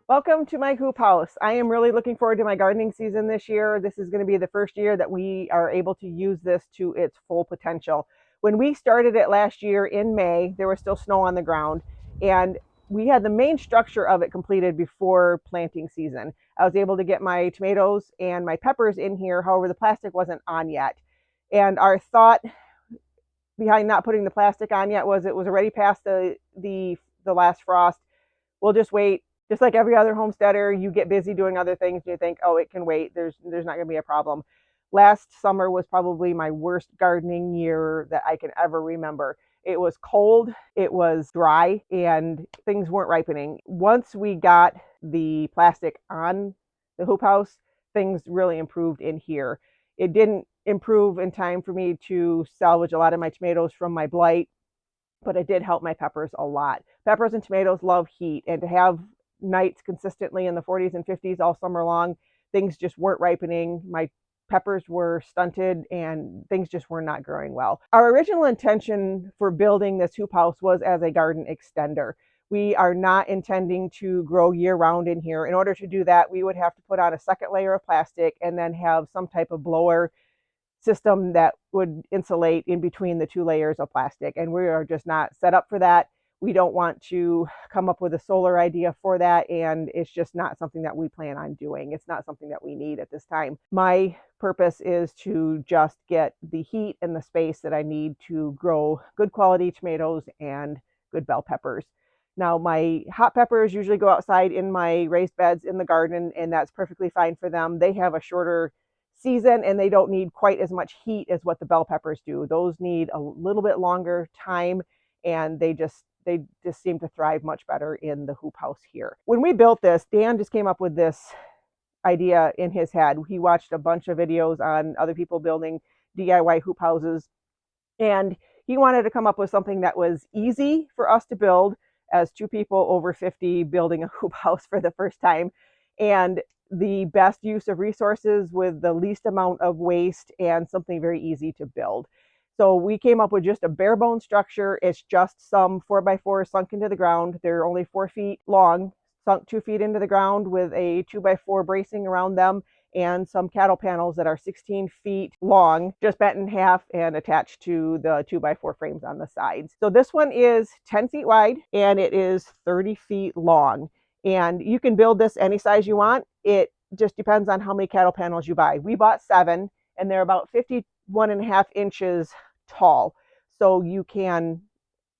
Welcome to my hoop house. I am really looking forward to my gardening season this year. This is going to be the first year that we are able to use this to its full potential. When we started it last year in May, there was still snow on the ground, and we had the main structure of it completed before planting season. I was able to get my tomatoes and my peppers in here. However, the plastic wasn't on yet. And our thought behind not putting the plastic on yet was it was already past the last frost. We'll just wait. Just like every other homesteader, you get busy doing other things and you think, oh, it can wait. There's not going to be a problem. Last summer was probably my worst gardening year that I can ever remember. It was cold, it was dry, and things weren't ripening. Once we got the plastic on the hoop house, things really improved in here. It didn't improve in time for me to salvage a lot of my tomatoes from my blight, but it did help my peppers a lot. Peppers and tomatoes love heat, and to have nights consistently in the 40s and 50s all summer long, things just weren't ripening. My peppers were stunted and things just were not growing well. Our original intention for building this hoop house was as a garden extender. We are not intending to grow year round in here. In order to do that, we would have to put on a second layer of plastic and then have some type of blower system that would insulate in between the two layers of plastic. And we are just not set up for that. We don't want to come up with a solar idea for that. And it's just not something that we plan on doing. It's not something that we need at this time. My purpose is to just get the heat and the space that I need to grow good quality tomatoes and good bell peppers. Now, my hot peppers usually go outside in my raised beds in the garden, and that's perfectly fine for them. They have a shorter season and they don't need quite as much heat as what the bell peppers do. Those need a little bit longer time, and they just seem to thrive much better in the hoop house here. When we built this, Dan just came up with this idea in his head. He watched a bunch of videos on other people building DIY hoop houses, and he wanted to come up with something that was easy for us to build as two people over 50 building a hoop house for the first time, and the best use of resources with the least amount of waste and something very easy to build. So we came up with just a bare bone structure. It's just some 4x4 sunk into the ground. They're only 4 feet long, sunk 2 feet into the ground with a 2x4 bracing around them, and some cattle panels that are 16 feet long, just bent in half and attached to the 2x4 frames on the sides. So this one is 10 feet wide and it is 30 feet long. And you can build this any size you want. It just depends on how many cattle panels you buy. We bought 7, and they're about 51.5 inches tall. So you can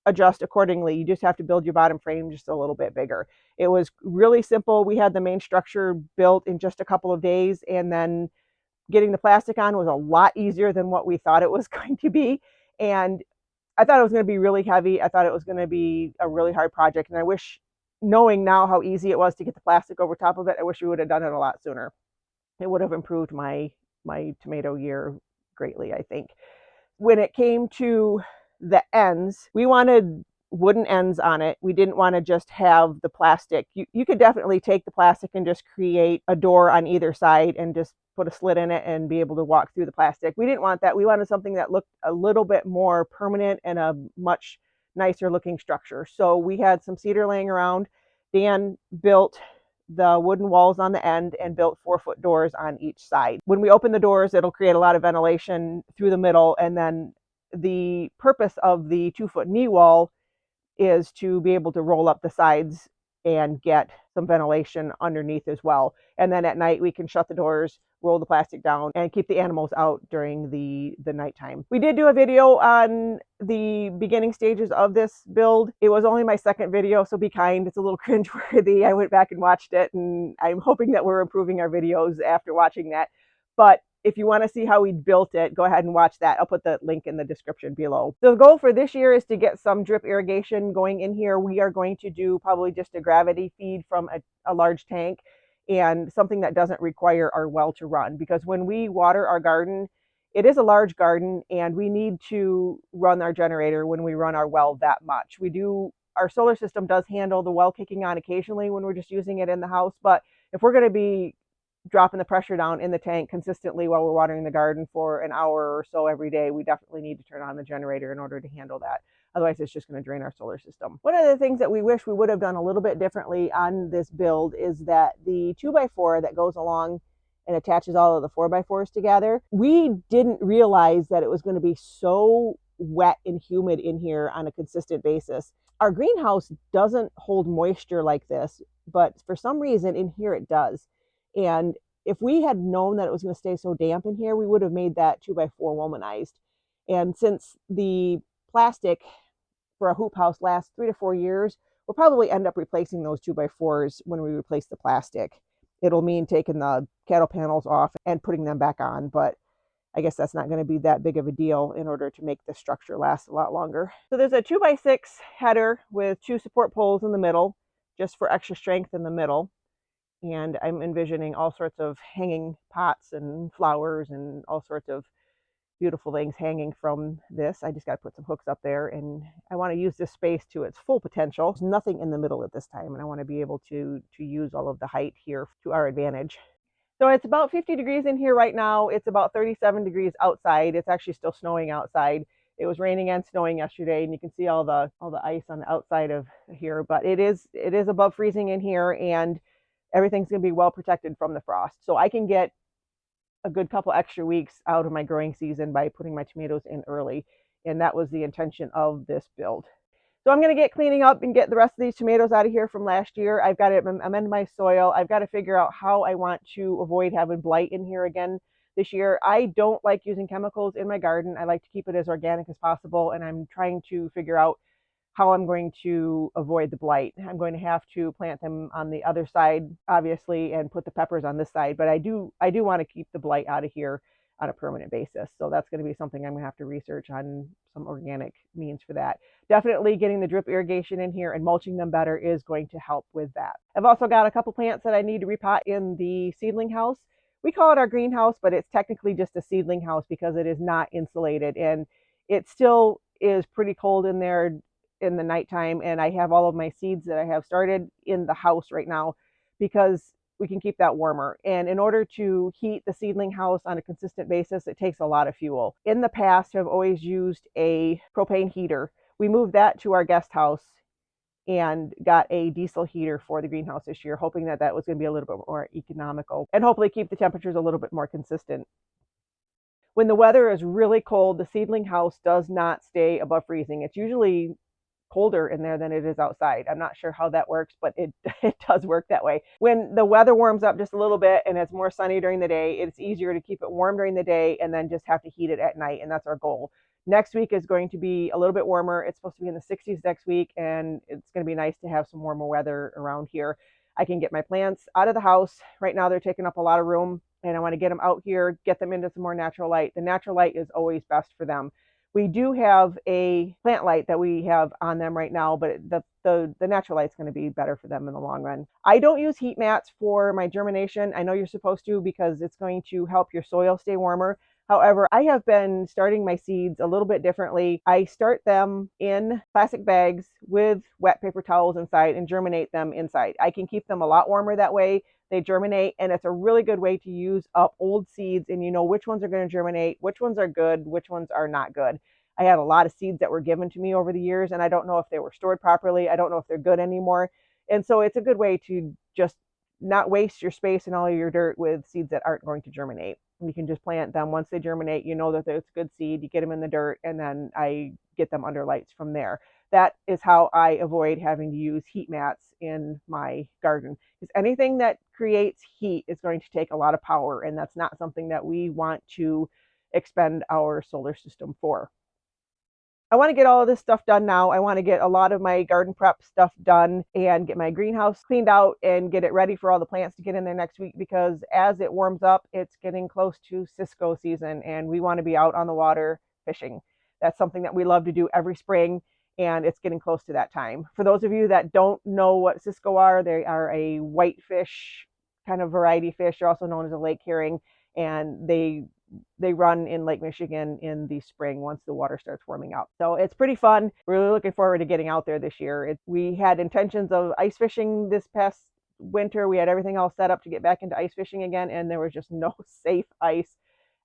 adjust accordingly. You just have to build your bottom frame just a little bit bigger. It was really simple. We had the main structure built in just a couple of days, and then getting the plastic on was a lot easier than what we thought it was going to be. And I thought it was going to be really heavy. I thought it was going to be a really hard project. And I wish, knowing now how easy it was to get the plastic over top of it, I wish we would have done it a lot sooner. It would have improved my tomato year greatly, I think. When it came to the ends, we wanted wooden ends on it. We didn't want to just have the plastic. You could definitely take the plastic and just create a door on either side and just put a slit in it and be able to walk through the plastic. We didn't want that. We wanted something that looked a little bit more permanent and a much nicer looking structure. So we had some cedar laying around. Dan built the wooden walls on the end and built 4-foot doors on each side. When we open the doors, it'll create a lot of ventilation through the middle, and then the purpose of the 2-foot knee wall is to be able to roll up the sides and get some ventilation underneath as well. And then at night we can shut the doors, roll the plastic down, and keep the animals out during the nighttime. We did do a video on the beginning stages of this build. It was only my second video, so be kind. It's a little cringeworthy. I went back and watched it, and I'm hoping that we're improving our videos after watching that. But if you want to see how we built it, go ahead and watch that. I'll put the link in the description below. So the goal for this year is to get some drip irrigation going in here. We are going to do probably just a gravity feed from a large tank, and something that doesn't require our well to run, because when we water our garden, it is a large garden and we need to run our generator when we run our well that much. Our solar system does handle the well kicking on occasionally when we're just using it in the house, but if we're going to be dropping the pressure down in the tank consistently while we're watering the garden for an hour or so every day, we definitely need to turn on the generator in order to handle that. Otherwise, it's just going to drain our solar system. One of the things that we wish we would have done a little bit differently on this build is that the 2x4 that goes along and attaches all of the 4x4s together, we didn't realize that it was going to be so wet and humid in here on a consistent basis. Our greenhouse doesn't hold moisture like this, but for some reason in here it does. And if we had known that it was going to stay so damp in here, we would have made that 2x4 womanized. And since the plastic for a hoop house lasts 3 to 4 years, we'll probably end up replacing those 2x4s when we replace the plastic. It'll mean taking the cattle panels off and putting them back on, but I guess that's not going to be that big of a deal in order to make the structure last a lot longer. So there's a 2x6 header with 2 support poles in the middle, just for extra strength in the middle. And I'm envisioning all sorts of hanging pots and flowers and all sorts of beautiful things hanging from this. I just got to put some hooks up there, and I want to use this space to its full potential. There's nothing in the middle at this time, and I want to be able to use all of the height here to our advantage. So it's about 50 degrees in here right now. It's about 37 degrees outside. It's actually still snowing outside. It was raining and snowing yesterday, and you can see all the ice on the outside of here, but it is above freezing in here, and everything's going to be well protected from the frost. So I can get a good couple extra weeks out of my growing season by putting my tomatoes in early. And that was the intention of this build. So I'm going to get cleaning up and get the rest of these tomatoes out of here from last year. I've got to amend my soil. I've got to figure out how I want to avoid having blight in here again this year. I don't like using chemicals in my garden. I like to keep it as organic as possible. And I'm trying to figure out how I'm going to avoid the blight. I'm going to have to plant them on the other side, obviously, and put the peppers on this side. But I do want to keep the blight out of here on a permanent basis. So that's going to be something I'm going to have to research on some organic means for that. Definitely getting the drip irrigation in here and mulching them better is going to help with that. I've also got a couple plants that I need to repot in the seedling house. We call it our greenhouse, but it's technically just a seedling house because it is not insulated, and it still is pretty cold in there in the nighttime. And I have all of my seeds that I have started in the house right now because we can keep that warmer. And in order to heat the seedling house on a consistent basis, it takes a lot of fuel. In the past, I've always used a propane heater. We moved that to our guest house and got a diesel heater for the greenhouse this year, hoping that that was going to be a little bit more economical and hopefully keep the temperatures a little bit more consistent. When the weather is really cold, the seedling house does not stay above freezing. It's usually colder in there than it is outside. I'm not sure how that works, but it does work that way. When the weather warms up just a little bit and it's more sunny during the day, it's easier to keep it warm during the day and then just have to heat it at night, and that's our goal. Next week is going to be a little bit warmer. It's supposed to be in the 60s next week, and it's going to be nice to have some warmer weather around here. I can get my plants out of the house. Right now they're taking up a lot of room, and I want to get them out here, get them into some more natural light. The natural light is always best for them. We do have a plant light that we have on them right now, but the natural light is going to be better for them in the long run. I don't use heat mats for my germination. I know you're supposed to because it's going to help your soil stay warmer. However, I have been starting my seeds a little bit differently. I start them in plastic bags with wet paper towels inside and germinate them inside. I can keep them a lot warmer that way. They germinate, and it's a really good way to use up old seeds, and you know which ones are going to germinate, which ones are good, which ones are not good. I had a lot of seeds that were given to me over the years, and I don't know if they were stored properly. I don't know if they're good anymore. And so it's a good way to just not waste your space and all of your dirt with seeds that aren't going to germinate. And you can just plant them. Once they germinate, you know that it's a good seed. You get them in the dirt, and then I get them under lights from there. That is how I avoid having to use heat mats in my garden. Because anything that creates heat is going to take a lot of power, and that's not something that we want to expend our solar system for. I want to get all of this stuff done now. I want to get a lot of my garden prep stuff done and get my greenhouse cleaned out and get it ready for all the plants to get in there next week, because as it warms up, it's getting close to Cisco season, and we want to be out on the water fishing. That's something that we love to do every spring, and it's getting close to that time. For those of you that don't know what Cisco are, they are a whitefish kind of variety fish. They're also known as a lake herring, and they run in Lake Michigan in the spring once the water starts warming up. So it's pretty fun. Really looking forward to getting out there this year. We had intentions of ice fishing this past winter. We had everything all set up to get back into ice fishing again, and there was just no safe ice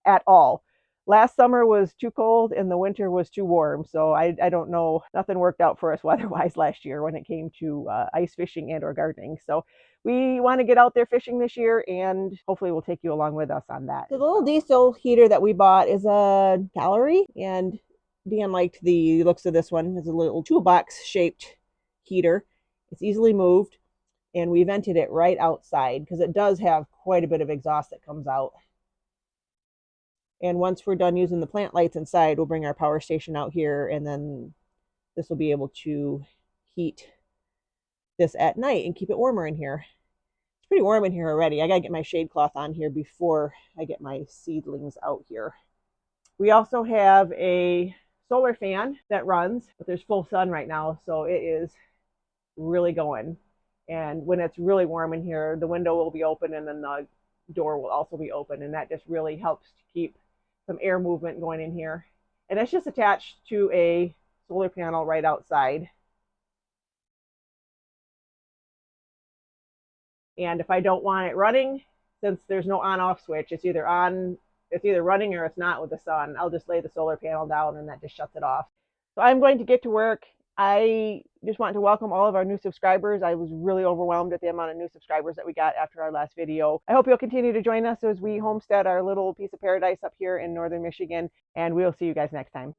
at all. last summer was too cold and the winter was too warm. So I don't know, nothing worked out for us weather-wise last year when it came to ice fishing and or gardening. So we want to get out there fishing this year, and hopefully we'll take you along with us on that. So the little diesel heater that we bought is a gallery, and Dan liked the looks of this one. It's a little toolbox shaped heater. It's easily moved, and we vented it right outside because it does have quite a bit of exhaust that comes out. And once we're done using the plant lights inside, we'll bring our power station out here, and then this will be able to heat this at night and keep it warmer in here. It's pretty warm in here already. I gotta get my shade cloth on here before I get my seedlings out here. We also have a solar fan that runs, but there's full sun right now, so it is really going. And when it's really warm in here, the window will be open and then the door will also be open, and that just really helps to keep some air movement going in here. And it's just attached to a solar panel right outside. And if I don't want it running, since there's no on-off switch, it's either running or it's not with the sun, I'll just lay the solar panel down and that just shuts it off. So I'm going to get to work. I just want to welcome all of our new subscribers. I was really overwhelmed at the amount of new subscribers that we got after our last video. I hope you'll continue to join us as we homestead our little piece of paradise up here in northern Michigan, and we'll see you guys next time.